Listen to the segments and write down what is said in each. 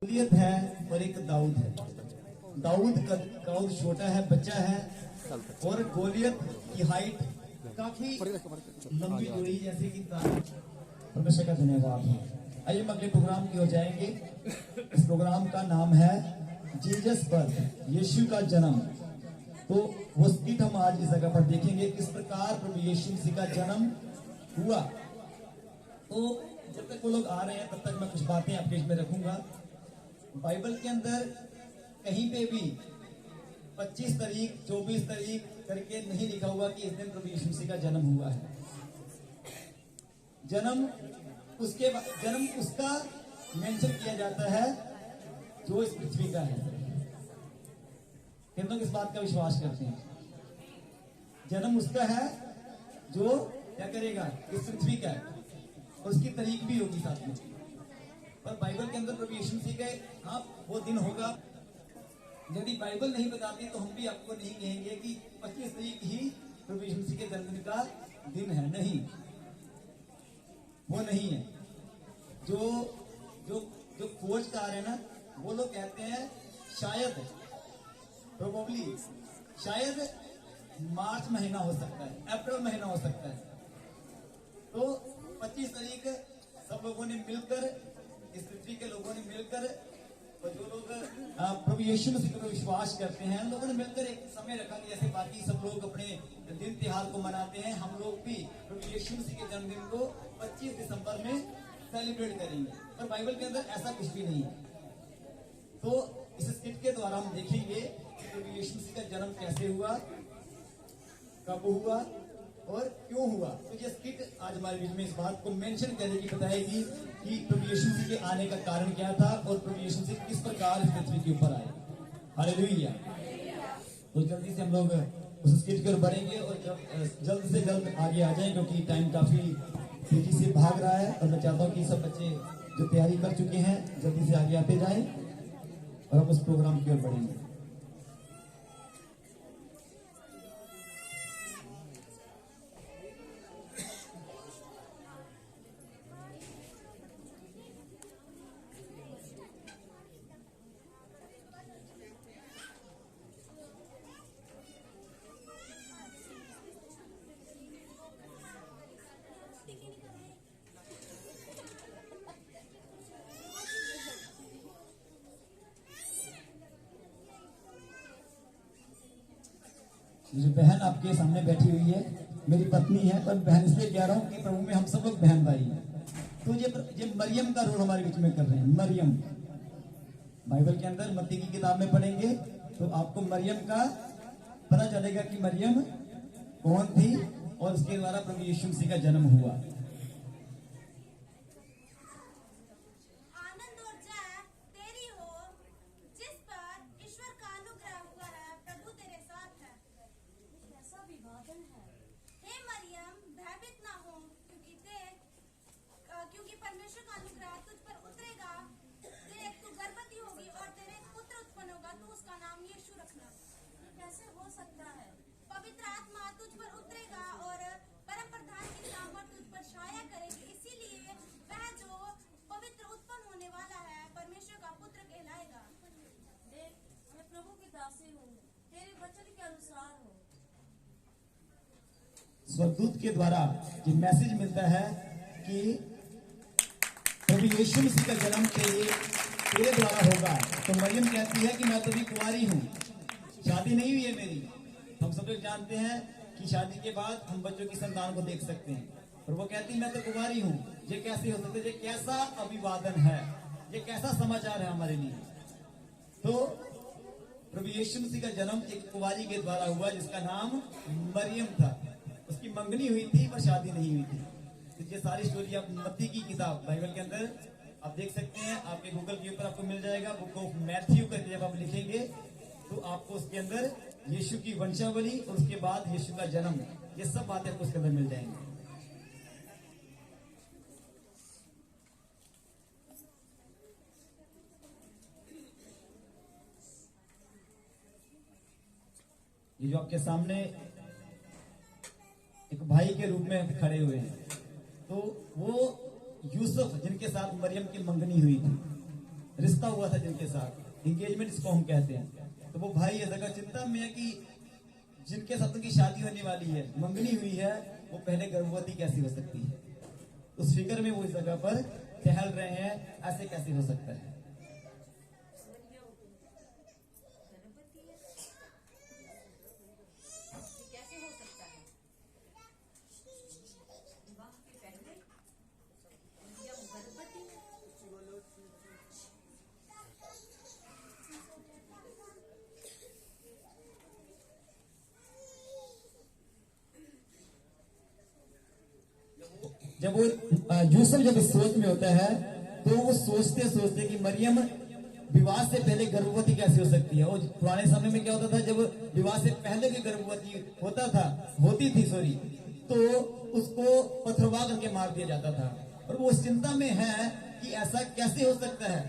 गोलियत है और एक दाऊद है। दाऊद छोटा है, बच्चा है, और गोलियत की हाइट काफी लंबी जोड़ी जैसे कि परमेश्वर का धन्यवाद है। आइए हम अगले प्रोग्राम की ओर जाएंगे। इस प्रोग्राम का नाम है जीसस बर्थ, यीशु का जन्म। तो वो स्किट हम आज इस जगह पर देखेंगे, किस प्रकार प्रभु यीशु मसीह का जन्म हुआ। तो जब तक वो लोग आ रहे हैं तब तक मैं कुछ बातें आपके इसमें रखूंगा। बाइबल के अंदर कहीं पे भी 25 तारीख 24 तारीख करके नहीं लिखा हुआ कि इस दिन प्रभु यीशु मसीह का जन्म हुआ है। जन्म उसका मेंशन किया जाता है जो इस पृथ्वी का है। कितने लोग इस बात का विश्वास करते हैं? जन्म उसका है जो क्या करेगा, इस पृथ्वी का है, और उसकी तारीख भी होगी साथ में। पर बाइबल के अंदर प्रभु यीशु मसीह गए, हाँ वो दिन होगा। यदि बाइबल नहीं बताती तो हम भी आपको नहीं कहेंगे कि 25 तारीख ही प्रभु यीशु मसीह के जन्मदिन का दिन है। नहीं, वो नहीं है। जो जो जो खोजकार है ना, वो लोग कहते हैं शायद प्रोबेबली शायद मार्च महीना हो सकता है, अप्रैल महीना हो सकता है। तो 25 तारीख सब लोगों ने मिलकर, इस पृथ्वी के लोगों ने मिलकर, और जो लोग प्रभु यीशु मसीह पर विश्वास करते हैं उन लोगों ने मिलकर एक समय रखा कि जैसे बाकी सब लोग अपने दिन त्योहार को मनाते हैं, हम लोग भी प्रभु यीशु मसीह के जन्मदिन को 25 दिसंबर में सेलिब्रेट करेंगे। पर बाइबल के अंदर ऐसा कुछ भी नहीं है। तो इस स्किट के द्वारा हम देखेंगे कि प्रभु यीशु मसीह का जन्म कैसे हुआ, कब हुआ और क्यों हुआ। तो ये स्किट आज हमारे बीच में इस बात को मेंशन करने की बताएगी कि प्रभु यीशु मसीह के आने का कारण क्या था और प्रभु यीशु मसीह किस प्रकार इस पृथ्वी के ऊपर आए। हालेलुया। तो जल्दी से हम लोग उस स्किट की ओर बढ़ेंगे और जल्द से जल्द आगे आ जाएं, क्योंकि टाइम काफी तेजी से भाग रहा है। और मैं चाहता हूँ कि सब बच्चे जो तैयारी कर चुके हैं जल्दी से आगे आते जाएं और हम उस प्रोग्राम की ओर बढ़ेंगे। जो बहन आपके सामने बैठी हुई है मेरी पत्नी है, पर बहन इसलिए कह रहा हूँ कि प्रभु में हम सब लोग बहन भाई हैं। तो ये मरियम का रोल हमारे बीच में कर रहे हैं। मरियम, बाइबल के अंदर मत्ती की किताब में पढ़ेंगे तो आपको मरियम का पता चलेगा कि मरियम कौन थी और उसके द्वारा प्रभु यीशु मसीह का जन्म हुआ। परमेश्वर का अनुग्रह तुझ पर उतरेगा, तू गर्भवती होगी और तेरे एक पुत्र उत्पन्न होगा, तू उसका नाम यीशु रखना। कैसे हो सकता है? पवित्र आत्मा तुझ पर उतरेगा और परम प्रधान की सामर्थ तुझ पर छाया करेगी, इसीलिए वह जो पवित्र उत्पन्न होने वाला है परमेश्वर का पुत्र कहलाएगा। देख, मैं प्रभु की दासी हूँ, तेरे वचन के अनुसार हो। स्वर्गदूत के द्वारा ये मैसेज मिलता है कि प्रभु यीशु मसीह का जन्म तेरे द्वारा होगा। तो मरियम कहती है कि मैं तो अभी कुंवारी हूँ, शादी नहीं हुई है मेरी। हम सब लोग जानते हैं कि शादी के बाद हम बच्चों की संतान को देख सकते हैं, और वो कहती मैं तो कुंवारी हूँ। ये कैसे हो सकता है? ये कैसा अभिवादन है, ये कैसा समाचार है हमारे लिए। तो प्रभु यीशु मसीह का जन्म एक कुंवारी के द्वारा हुआ जिसका नाम मरियम था। उसकी मंगनी हुई थी पर शादी नहीं हुई थी। तो ये सारी स्टोरी आप मत्ती की किताब बाइबल के अंदर आप देख सकते हैं। आपके गूगल के ऊपर आपको मिल जाएगा। बुक ऑफ मैथ्यू करके जब आप लिखेंगे तो आपको उसके अंदर यीशु की वंशावली और उसके बाद यीशु का जन्म, ये सब बातें आपको उसके अंदर मिल जाएंगी। ये जो आपके सामने एक भाई के रूप में खड़े हुए हैं, तो वो यूसुफ जिनके साथ मरियम की मंगनी हुई थी, रिश्ता हुआ था जिनके साथ, एंगेजमेंट इसको हम कहते हैं। तो वो भाई इस जगह चिंता में है कि जिनके साथ उनकी शादी होने वाली है, मंगनी हुई है, वो पहले गर्भवती कैसे हो सकती है। उस फिक्र में वो इस जगह पर टहल रहे हैं, ऐसे कैसे हो सकता है। कैसे हो सकता है? विवाह के पहले जब गर्भवती जब वो यूसुफ जब इस सोच में होता है, तो वो सोचते सोचते कि मरियम विवाह से पहले गर्भवती कैसे हो सकती है। और पुराने समय में क्या होता था, जब विवाह से पहले भी गर्भवती होती थी तो उसको पथरवा करके मार दिया जाता था। और वो उस चिंता में है कि ऐसा कैसे हो सकता है,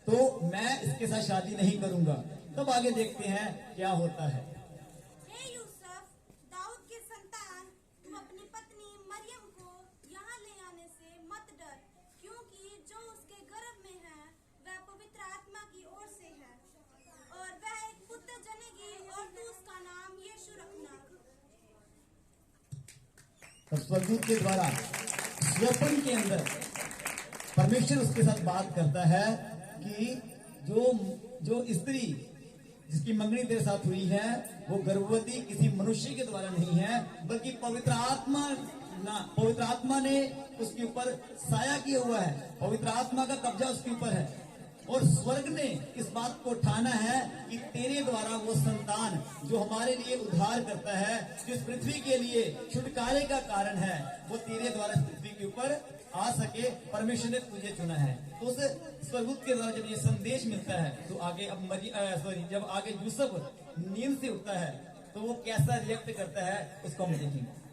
तो मैं इसके साथ शादी नहीं करूंगा। तब आगे देखते हैं क्या होता है। हे यूसुफ, दाऊद की संतान, तुम अपनी पत्नी मरियम को यहाँ ले आने से मत डर, क्योंकि जो उसके गर्भ में है वह पवित्र आत्मा की ओर से है, और वह एक पुत्र जनेगी और तू उसका नाम यीशु रखना। तब स्वर्गदूत के द्वारा स्वप्न के अंदर परमेश्वर उसके साथ बात करता है कि जो स्त्री जिसकी मंगनी तेरे साथ हुई है, वो गर्भवती किसी मनुष्य के द्वारा नहीं है, बल्कि पवित्र आत्मा ने उसके ऊपर साया किया हुआ है। पवित्र आत्मा का कब्जा उसके ऊपर है। और स्वर्ग ने इस बात को ठाना है कि तेरे द्वारा वो संतान जो हमारे लिए उद्धार करता है, जो इस पृथ्वी के लिए छुटकारे का कारण है, वो तेरे द्वारा इस पृथ्वी के ऊपर आ सके। परमेश्वर ने तुझे चुना है। तो उस स्वर्गदूत के द्वारा जब ये संदेश मिलता है, तो आगे जब आगे यूसुफ नींद से उठता है, तो वो कैसा रिएक्ट करता है उसको हम देखेंगे।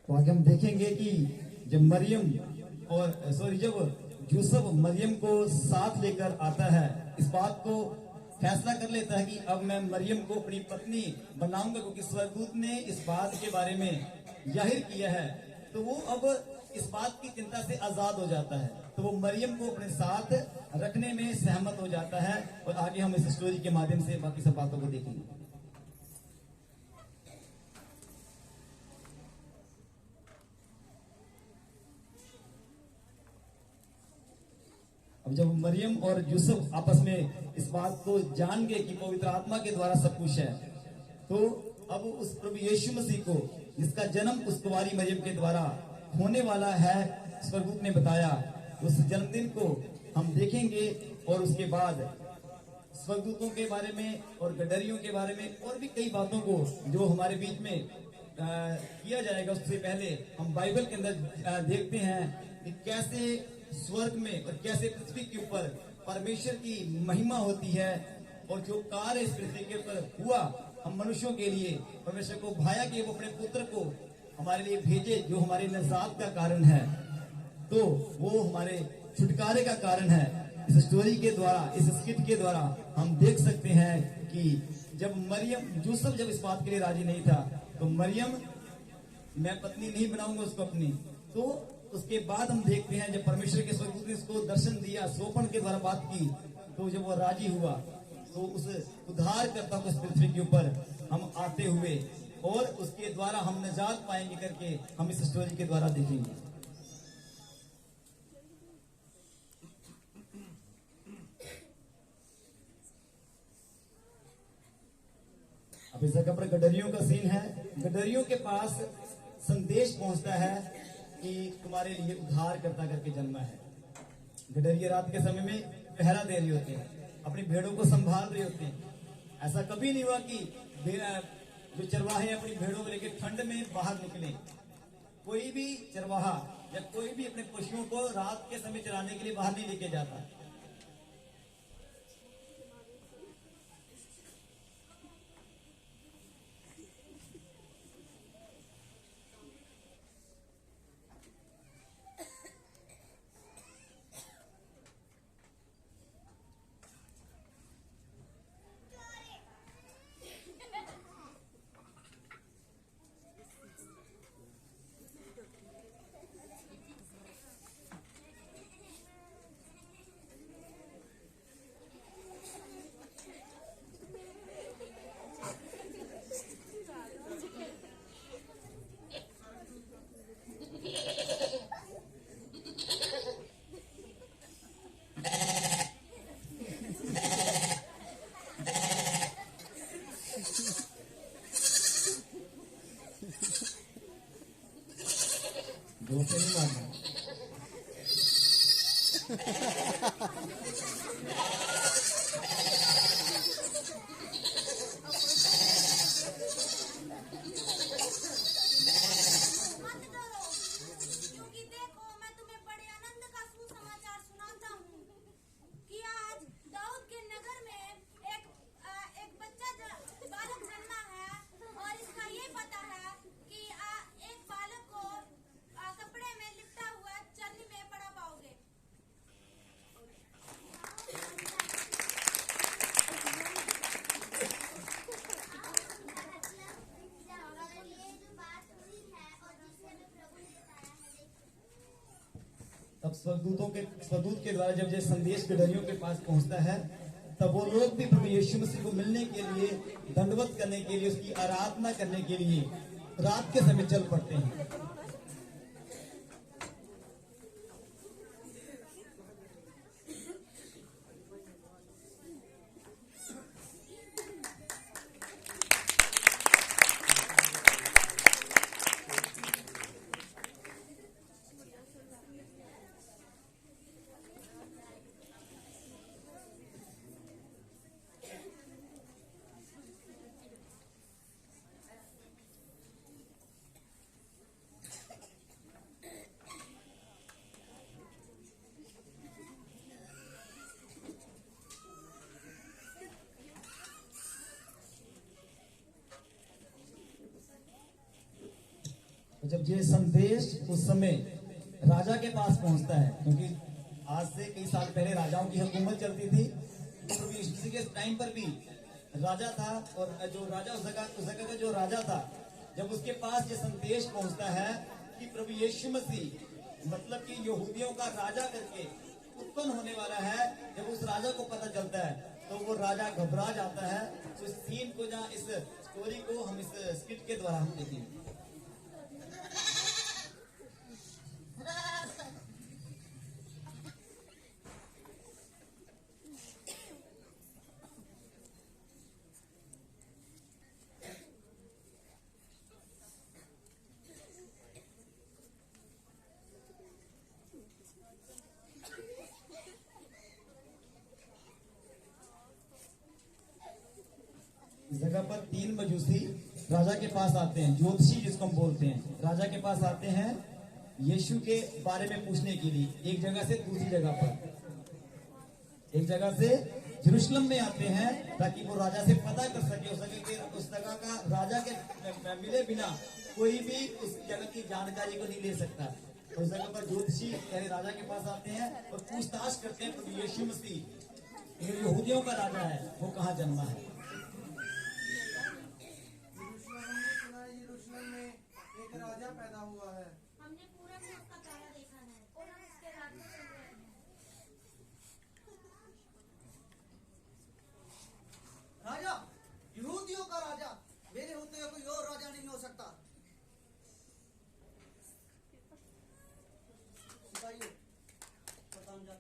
तो आगे हम देखेंगे कि जब यूसुफ मरियम को साथ लेकर आता है, इस बात को फैसला कर लेता है कि अब मैं मरियम को अपनी पत्नी बनाऊंगा, क्योंकि स्वर्गदूत ने इस बात के बारे में जाहिर किया है। तो वो अब इस बात की चिंता से आजाद हो जाता है। तो वो मरियम को अपने साथ रखने में सहमत हो जाता है। और आगे हम इस स्टोरी के माध्यम से बाकी सब बातों को देखेंगे। अब जब मरियम और यूसुफ आपस में इस बात को जान गए कि पवित्र आत्मा के द्वारा सब कुछ है, तो अब उस प्रभु यीशु मसीह को, जिसका जन्म उस कुंवारी मरियम के द्वारा होने वाला है, स्वर्गदूत ने बताया, उस जन्मदिन को हम देखेंगे। और उसके बाद स्वर्गदूतों के बारे में और गडरियों के बारे में और भी कई बातों को जो हमारे बीच में किया जाएगा, उससे पहले हम बाइबल के अंदर देखते हैं कि कैसे स्वर्ग में और कैसे पृथ्वी के ऊपर परमेश्वर की महिमा होती है। और जो कार्य इस पृथ्वी के ऊपर हुआ हम मनुष्यों के लिए, परमेश्वर को भाया कि वो अपने पुत्र को हमारे लिए भेजे, जो हमारे निजात का कारण है, तो वो हमारे छुटकारे का कारण है। इस स्टोरी के द्वारा, इस स्किट के द्वारा हम देख सकते हैं कि जब यूसुफ जब इस बात के लिए राजी नहीं था, तो मरियम, मैं पत्नी नहीं बनाऊंगा उसको अपनी, तो उसके बाद हम देखते हैं जब परमेश्वर के स्वर्गदूत ने उसको दर्शन दिया, स्वप्न के द्वारा बात की, तो जब वो राजी हुआ, तो उस उद्धार करता को इस पृथ्वी के ऊपर हम आते हुए और उसके द्वारा हम निजात पाएंगे करके हम इस स्टोरी के द्वारा देखेंगे। अब इस जगह पर गडरियों का सीन है। गडरियों के पास संदेश पहुंचता है कि तुम्हारे लिए उद्धार करता करके जन्मा है। गडरिये रात के समय में पहरा दे रहे होते हैं, अपनी भेड़ों को संभाल रहे होते हैं। ऐसा कभी नहीं हुआ कि जो चरवाहे अपनी भेड़ों को लेकर ठंड में बाहर निकले। कोई भी चरवाहा या कोई भी अपने पशुओं को रात के समय चराने के लिए बाहर नहीं लेके जाता। दोस्त नहीं मानना। मत डरो, क्योंकि देखो मैं तुम्हें बड़े आनंद का सुसमाचार सुनाता हूँ कि आज दाऊद के नगर में एक बच्चा बालक जन्मा है और इसका ये पता है कि एक बालक को कपड़े में लिपटा हुआ चरनी में पड़ा पाओगे। तब स्वदूत के द्वारा जब ये संदेश गडरियों के पास पहुंचता है, तब वो लोग भी प्रभु यीशु मसीह को मिलने के लिए, दंडवत करने के लिए, उसकी आराधना करने के लिए रात के समय चल पड़ते हैं। जब ये संदेश उस समय राजा के पास पहुंचता है, क्योंकि आज से कई साल पहले राजाओं की हुकूमत चलती थी, तो प्रभु यीशु मसीह के टाइम पर भी राजा था, और जो राजा उस जगह का जो राजा था, जब उसके पास ये संदेश पहुंचता है कि प्रभु यीशु मसीह मतलब कि यहूदियों का राजा करके उत्पन्न होने वाला है, जब उस राजा को पता चलता है तो वो राजा घबरा जाता है। तो इस सीन को, जहाँ इस स्टोरी को हम इस स्किट के द्वारा हम देखेंगे। इस जगह पर 3 मजूसी राजा के पास आते हैं, ज्योतिषी जिसको हम बोलते हैं, राजा के पास आते हैं यीशु के बारे में पूछने के लिए। एक जगह से दूसरी जगह पर, एक जगह से यरूशलेम में आते हैं ताकि वो राजा से पता कर सके, उस जगह का राजा के मिले बिना कोई भी उस जगह की जानकारी को नहीं ले सकता। तो उस जगह पर ज्योतिषी यानी राजा के पास आते हैं और पूछताछ करते हैं प्रभु यीशु मसीह जो यहूदियों का राजा है वो कहाँ जन्मा है। यरूशलेम में एक राजा पैदा हुआ है। हमने पूरा में उसका तारा देखा है और हम इसके राज्य से गए हैं। राजा, यहूदियों का राजा, मेरे होते हुए कोई और राजा नहीं हो सकता। सिपाहियों, बताऊं जा।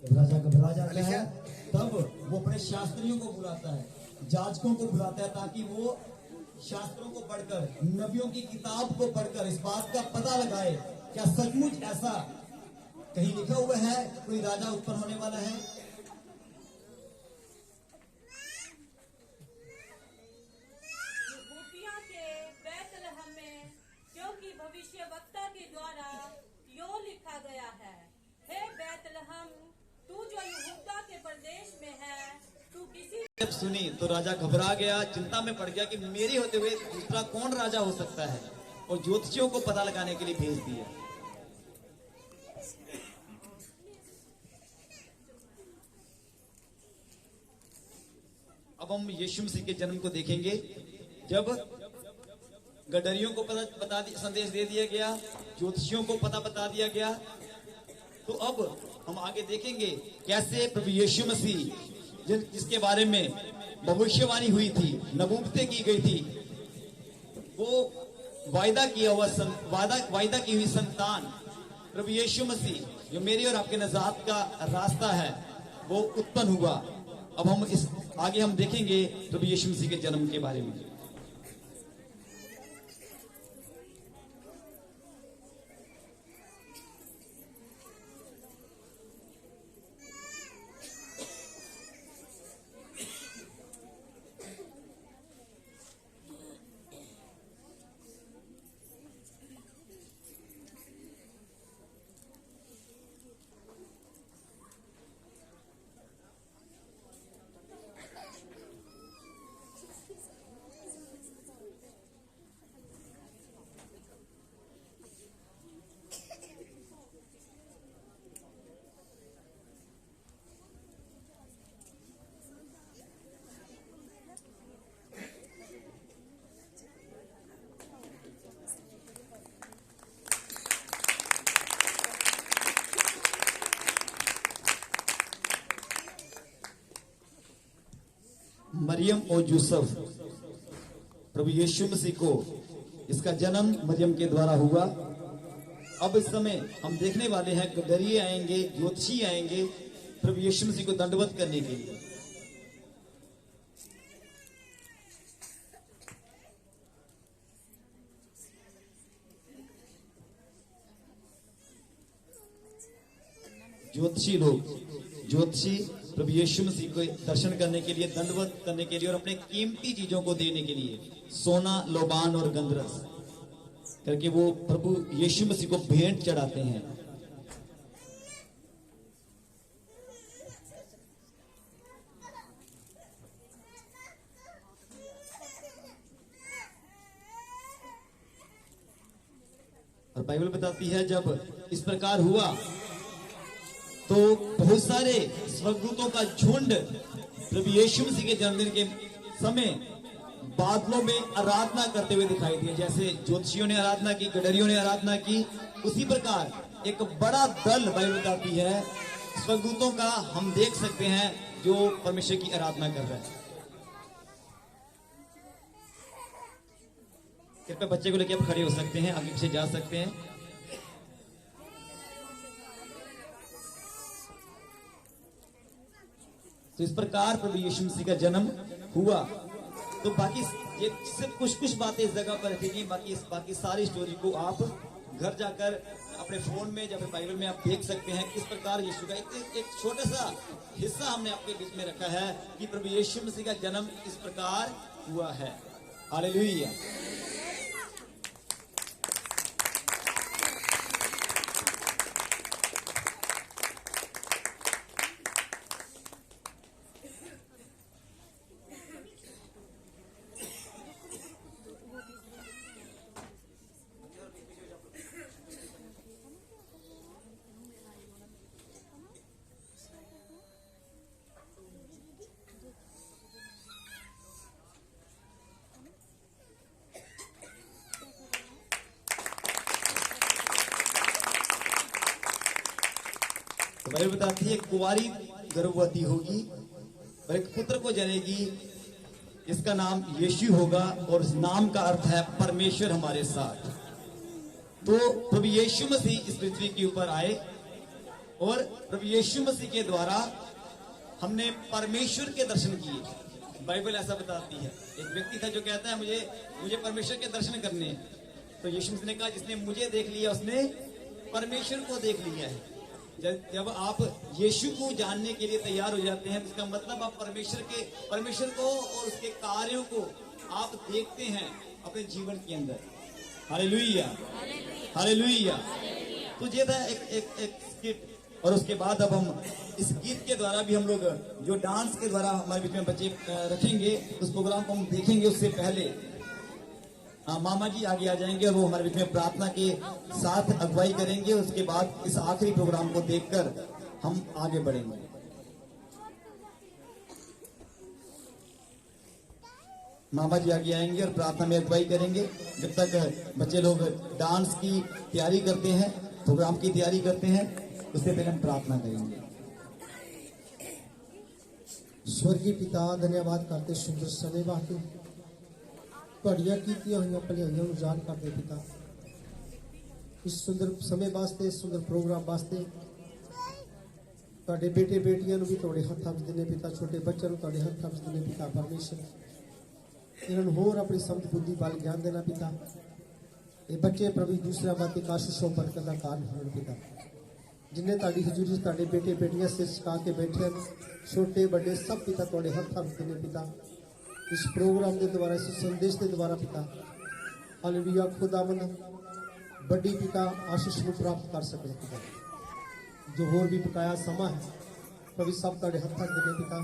जब राजा घबरा जाता है तब वो अपने शास्त्रियों को बुलाता है, जाजकों को बुलाता है, ताकि वो शास्त्रों को पढ़कर, नबियों की किताब को पढ़कर इस बात का पता लगाए क्या सचमुच ऐसा कहीं लिखा हुआ है कोई राजा उत्पन्न होने वाला है। हम तू जो यहूदा के प्रदेश में है, तू किसी जब सुनी तो राजा घबरा गया, चिंता में पड़ गया कि मेरे होते हुए दूसरा कौन राजा हो सकता है, और ज्योतिषियों को पता लगाने के लिए भेज दिया। अब हम यीशु मसीह के जन्म को देखेंगे। जब गडरियों को संदेश दे दिया गया, ज्योतिषियों को पता बता दिया गया, तो अब हम आगे देखेंगे कैसे प्रभु यीशु मसीह जिसके बारे में भविष्यवाणी हुई थी, नबूवतें की गई थी, वो वायदा की हुई संतान प्रभु यीशु मसीह जो मेरी और आपके नजात का रास्ता है, वो उत्पन्न हुआ। अब हम आगे हम देखेंगे प्रभु यीशु मसीह के जन्म के बारे में। मरियम और यूसुफ, प्रभु यीशु मसीह को इसका जन्म मरियम के द्वारा हुआ। अब इस समय हम देखने वाले हैं गडरिये आएंगे, ज्योतिषी आएंगे प्रभु यीशु मसीह को दंडवत करने के लिए। ज्योतिषी प्रभु यीशु मसीह को दर्शन करने के लिए, दंडवत करने के लिए और अपने कीमती चीजों को देने के लिए सोना, लोबान और गंधरस करके वो प्रभु यीशु मसीह को भेंट चढ़ाते हैं। और बाइबल बताती है जब इस प्रकार हुआ तो बहुत सारे स्वर्गदूतों का झुंड प्रभु यीशु मसीह के जन्मदिन के समय बादलों में आराधना करते हुए दिखाई दिए। जैसे ज्योतिषियों ने आराधना की, गडरियों ने आराधना की, उसी प्रकार एक बड़ा दल बाइबल बताती है स्वर्गदूतों का हम देख सकते हैं जो परमेश्वर की आराधना कर रहे हैं। कृपया बच्चे को लेकर आप खड़े हो सकते हैं, आगे पीछे जा सकते हैं। तो इस प्रकार प्रभु यीशु मसीह का जन्म हुआ। तो बाकी ये सिर्फ कुछ बातें इस जगह पर रखेंगी, बाकी सारी स्टोरी को आप घर जाकर अपने फोन में या फिर बाइबल में आप देख सकते हैं। किस प्रकार यीशु का एक छोटा सा हिस्सा हमने आपके बीच में रखा है कि प्रभु यीशु मसीह का जन्म इस प्रकार हुआ है। हालेलुया। तो बाइबल बताती है कुंवारी गर्भवती होगी और एक पुत्र को जनेगी, इसका नाम यीशु होगा और इस नाम का अर्थ है परमेश्वर हमारे साथ। तो प्रभु यीशु मसीह इस पृथ्वी के ऊपर आए और प्रभु यीशु मसीह के द्वारा हमने परमेश्वर के दर्शन किए। बाइबल ऐसा बताती है। एक व्यक्ति था जो कहता है मुझे परमेश्वर के दर्शन करने, तो यीशु मसीह ने कहा जिसने मुझे देख लिया उसने परमेश्वर को देख लिया है। जब आप यीशु को जानने के लिए तैयार हो जाते हैं, इसका मतलब आप परमेश्वर को और उसके कार्यों को आप देखते हैं अपने जीवन के अंदर। Hallelujah, hallelujah. तो ये था एक स्किट और उसके बाद अब हम इस गीत के द्वारा भी हम लोग जो डांस के द्वारा हमारे बीच में बच्चे रखेंगे, उस प्रोग्राम को हम देखेंगे। उससे पहले मामा जी आगे आ जाएंगे और वो हमारे बीच में प्रार्थना के साथ अगुवाई करेंगे। उसके बाद इस आखिरी प्रोग्राम को देखकर हम आगे बढ़ेंगे। मामा जी आगे आएंगे और प्रार्थना में अगुवाई करेंगे। जब तक बच्चे लोग डांस की तैयारी करते हैं, प्रोग्राम की तैयारी करते हैं, उससे पहले हम प्रार्थना करेंगे। स्वर्गीय पिता, धन्यवाद करते सुंदर समय वास्ते, ਤੁਹਾਡੀਆਂ ਕੀਤੀਆਂ ਹੋਈਆਂ ਭਲਾਈਆਂ ਨੂੰ ਯਾਦ ਕਰਦੇ ਪਿਤਾ। ਇਸ ਸੁੰਦਰ ਸਮੇਂ ਵਾਸਤੇ, ਸੁੰਦਰ ਪ੍ਰੋਗਰਾਮ ਵਾਸਤੇ ਤੁਹਾਡੇ ਬੇਟੇ ਬੇਟੀਆਂ ਨੂੰ ਵੀ ਤੁਹਾਡੇ ਹੱਥਾਂ ਵਿੱਚ ਦਿੰਦੇ ਪਿਤਾ। ਛੋਟੇ ਬੱਚਿਆਂ ਨੂੰ ਤੁਹਾਡੇ ਹੱਥਾਂ ਵਿੱਚ ਦਿੰਦੇ ਪਿਤਾ ਪਰਮੇਸ਼ਰ। ਇਹਨਾਂ ਨੂੰ ਹੋਰ ਆਪਣੀ ਸਮਝ ਬੁੱਧੀ ਬਲ ਗਿਆਨ ਦੇਣਾ ਪਿਤਾ। ਇਹ ਬੱਚੇ ਪ੍ਰਭੂ ਦੂਸਰਾ ਬਾਤ ਇੱਕ ਆਸ਼ੀਸ਼ ਬਰਕਤ ਦਾ ਕਾਰਨ ਹੋਣ ਪਿਤਾ। ਜਿੰਨੇ ਤੁਹਾਡੀ ਹਜ਼ੂਰੀ 'ਚ ਤੁਹਾਡੇ ਬੇਟੇ ਬੇਟੀਆਂ ਸਿਰ ਝੁਕਾ ਕੇ ਬੈਠੇ ਹਨ, ਛੋਟੇ ਵੱਡੇ ਸਭ ਪਿਤਾ ਤੁਹਾਡੇ ਹੱਥਾਂ ਵਿੱਚ ਦਿੰਦੇ ਪਿਤਾ। इस प्रोग्राम के द्वारा, इस संदेश के द्वारा पिता हालेलुया खुदावंद बड़ी पिता आशीष को प्राप्त कर सकते पिता। जो होर भी बकाया समा है प्रभु सब तुहाडे हत्थां च ने पिता।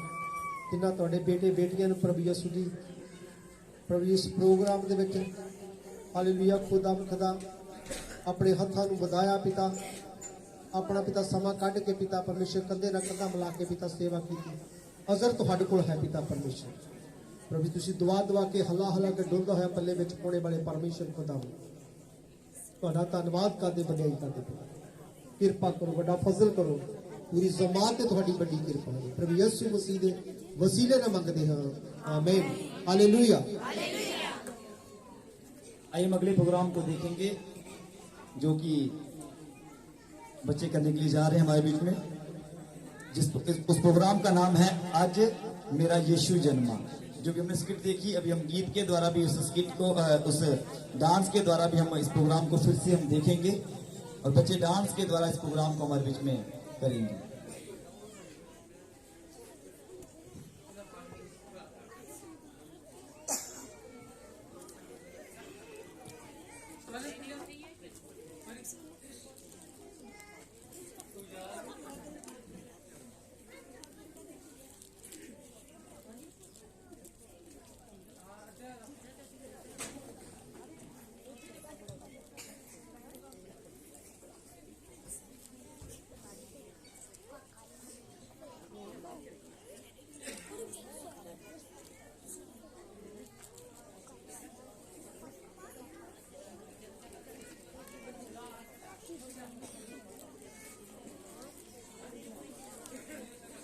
जिन्हां तुहाडे बेटे बेटियां नूं प्रभु यीशु जी प्रभु इस प्रोग्राम दे विच हालेलुया खुदावंद खुदा अपने हत्थां नूं वधाया पिता। अपना पिता समा कढ के पिता परमेश्वर कंधे नाल कंधा मिला के पिता सेवा कीती। अजर तुहाडे कोल है पिता परमेश्वर। प्रभु तुसीं दुआ के हला के डुलदा होया पल्ले विच पाने वाले परमेश्वर खुदा तुहाडा धन्नवाद करदे, बड़ाई करदे पिता। किरपा करो, बड़ा फजल करो, पूरी जमात ते तुहाडी बड़ी किरपा है। प्रभु यीशु मसीह दे वसीले नाल मंगदे हां, आमीन, हालेलुया। आइए हम अगले प्रोग्राम को देखेंगे जो कि बच्चे करने के लिए जा रहे हैं हमारे बीच में। उस प्रोग्राम का नाम है आज मेरा यीशु जन्मा। जो भी हमने स्किट देखी, अभी हम गीत के द्वारा भी उस स्किट को उस डांस के द्वारा भी हम इस प्रोग्राम को फिर से हम देखेंगे और बच्चे डांस के द्वारा इस प्रोग्राम को हमारे बीच में करेंगे। Vale,